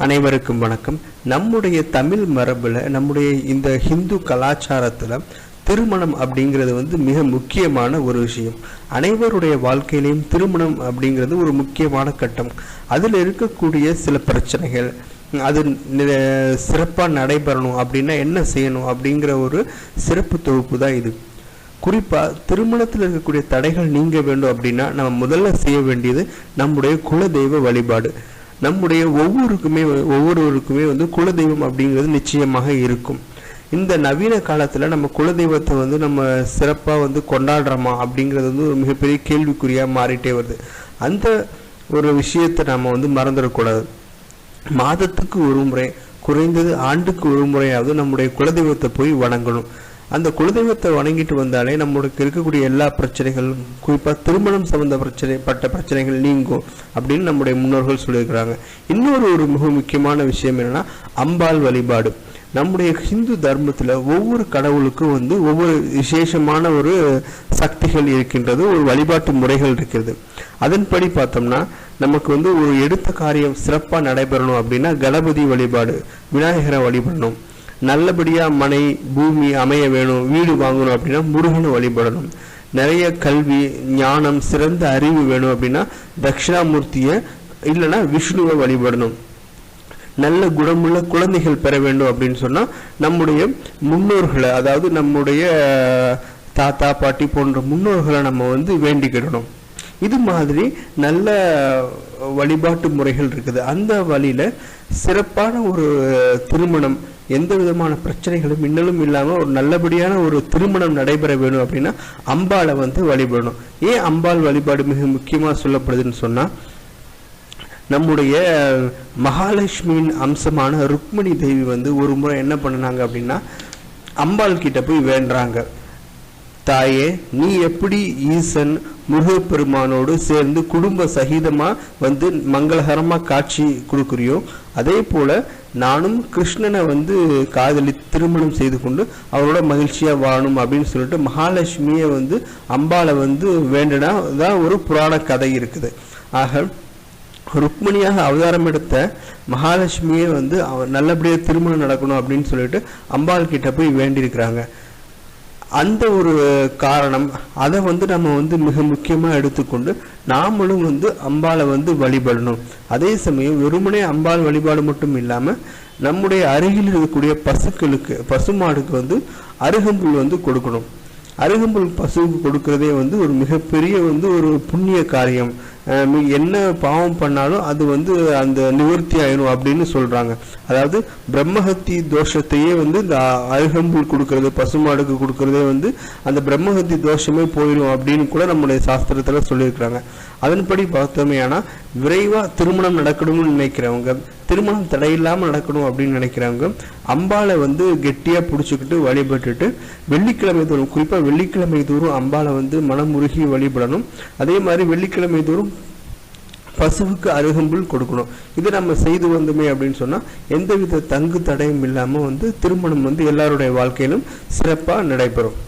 அனைவருக்கும் வணக்கம். நம்முடைய தமிழ் மரபில், நம்முடைய இந்த ஹிந்து கலாச்சாரத்தில் திருமணம் அப்படிங்கிறது மிக முக்கியமான ஒரு விஷயம். அனைவருடைய வாழ்க்கையிலையும் திருமணம் அப்படிங்கிறது ஒரு முக்கியமான கட்டம். அதில் இருக்கக்கூடிய சில பிரச்சனைகள், அது சிறப்பாக நடைபெறணும் அப்படின்னா என்ன செய்யணும் அப்படிங்கிற ஒரு சிறப்பு தொகுப்பு தான் இது. குறிப்பாக திருமணத்தில் இருக்கக்கூடிய தடைகள் நீங்க வேண்டும் அப்படின்னா நம்ம முதல்ல செய்ய வேண்டியது நம்முடைய குலதெய்வ வழிபாடு. நம்முடைய ஒவ்வொருவருக்குமே குலதெய்வம் அப்படிங்கிறது நிச்சயமாக இருக்கும். இந்த நவீன காலத்தில் நம்ம குலதெய்வத்தை நம்ம சிறப்பாக கொண்டாடுறோமா அப்படிங்கிறது ஒரு மிகப்பெரிய கேள்விக்குறியாக மாறிட்டே வருது. அந்த ஒரு விஷயத்தை நம்ம மறந்துடக்கூடாது. மாதத்துக்கு ஒரு முறை, குறைந்தது ஆண்டுக்கு ஒரு முறையாவது நம்முடைய குலதெய்வத்தை போய் வணங்கணும். அந்த குலதெய்வத்தை வணங்கிட்டு வந்தாலே நம்மளுக்கு இருக்கக்கூடிய எல்லா பிரச்சனைகளும், குறிப்பாக திருமணம் சம்பந்தப்பட்ட பிரச்சனைகள் நீங்கும் அப்படின்னு நம்முடைய முன்னோர்கள் சொல்லியிருக்கிறாங்க. இன்னொரு மிக முக்கியமான விஷயம் என்னன்னா அம்பாள் வழிபாடு. நம்முடைய ஹிந்து தர்மத்தில் ஒவ்வொரு கடவுளுக்கும் ஒவ்வொரு விசேஷமான ஒரு சக்திகள் இருக்கின்றது, ஒரு வழிபாட்டு முறைகள் இருக்கிறது. அதன்படி பார்த்தோம்னா நமக்கு ஒரு எடுத்த காரியம் சிறப்பாக நடைபெறணும் அப்படின்னா கணபதி வழிபாடு, விநாயகரை வழிபடணும். நல்லபடியாக மனை பூமி அமைய வேணும், வீடு வாங்கணும் அப்படின்னா முருகனை வழிபடணும். நிறைய கல்வி ஞானம் சிறந்த அறிவு வேணும் அப்படின்னா தட்சிணாமூர்த்தியை இல்லைன்னா விஷ்ணுவை வழிபடணும். நல்ல குணமுள்ள குழந்தைகள் பெற வேண்டும் அப்படின்னு சொன்னால் நம்முடைய முன்னோர்களை, அதாவது நம்முடைய தாத்தா பாட்டி போன்ற முன்னோர்களை நம்ம வேண்டிக்கிடணும். இது மாதிரி நல்ல வழிபாட்டு முறைகள் இருக்குது. அந்த வழியில் சிறப்பான ஒரு திருமணம், எந்த விதமான பிரச்சனைகளும் இன்னலும் இல்லாமல் ஒரு நல்லபடியான ஒரு திருமணம் நடைபெற வேணும் அப்படின்னா அம்பாளை வழிபடணும். ஏன் அம்பாள் வழிபாடு மிக முக்கியமாக சொல்லப்படுதுன்னு சொன்னால், நம்முடைய மகாலட்சுமியின் அம்சமான ருக்மிணி தேவி ஒரு முறை என்ன பண்ணினாங்க அப்படின்னா அம்பாள் கிட்ட போய் வேண்டுறாங்க, தாயே நீ எப்படி ஈசன் முருகப்பெருமானோடு சேர்ந்து குடும்ப சகிதமா மங்களகரமா காட்சி கொடுக்குறியோ, அதே போல நானும் கிருஷ்ணனை காதலி திருமணம் செய்து கொண்டு அவரோட மகிழ்ச்சியா வாழணும் அப்படின்னு சொல்லிட்டு மகாலட்சுமியை அம்பாளை வேண்டுனா தான் ஒரு புராண கதை இருக்குது. ஆக ருக்மிணியாக அவதாரம் எடுத்த மகாலட்சுமியை நல்லபடியாக திருமணம் நடக்கணும் அப்படின்னு சொல்லிட்டு அம்பாள் கிட்ட போய் வேண்டியிருக்கிறாங்க. அந்த ஒரு காரணம், அதை நம்ம மிக முக்கியமாக எடுத்துக்கொண்டு நாமளும் அம்பாளை வழிபடணும். அதே சமயம் வெறுமனே அம்பாள் வழிபாடு மட்டும் இல்லாமல் நம்முடைய அருகில் இருக்கக்கூடிய பசுமாடுக்கு அருகம்புல் கொடுக்கணும். அருகம்புல் பசுவுக்கு கொடுக்கறதே ஒரு மிகப்பெரிய ஒரு புண்ணிய காரியம். என்ன பாவம் பண்ணாலும் அது அந்த நிவர்த்தி ஆயிடும் அப்படின்னு சொல்றாங்க. அதாவது பிரம்மஹத்தி தோஷத்தையே இந்த அருகம்புல் கொடுக்கறது, பசுமாடுக்கு கொடுக்கறதே அந்த பிரம்மஹத்தி தோஷமே போயிடும் அப்படின்னு கூட நம்முடைய சாஸ்திரத்துல சொல்லியிருக்கிறாங்க. அதன்படி பார்த்தோமே ஆனால் விரைவா திருமணம் நடக்கணும்னு நினைக்கிறவங்க, திருமணம் தடையில்லாமல் நடக்கணும் அப்படின்னு நினைக்கிறவங்க அம்பாளை கெட்டியாக பிடிச்சிக்கிட்டு வழிபட்டுட்டு வெள்ளிக்கிழமை தோறும், குறிப்பாக வெள்ளிக்கிழமை தோறும் அம்பாளை மனமுருகி வழிபடணும். அதே மாதிரி வெள்ளிக்கிழமை தோறும் பசுவுக்கு அருகம்புல் கொடுக்கணும். இதை நம்ம செய்து வந்தோமே அப்படின்னு சொன்னால் எந்தவித தங்கு தடையும் இல்லாமல் திருமணம் எல்லாருடைய வாழ்க்கையிலும் சிறப்பாக நடைபெறும்.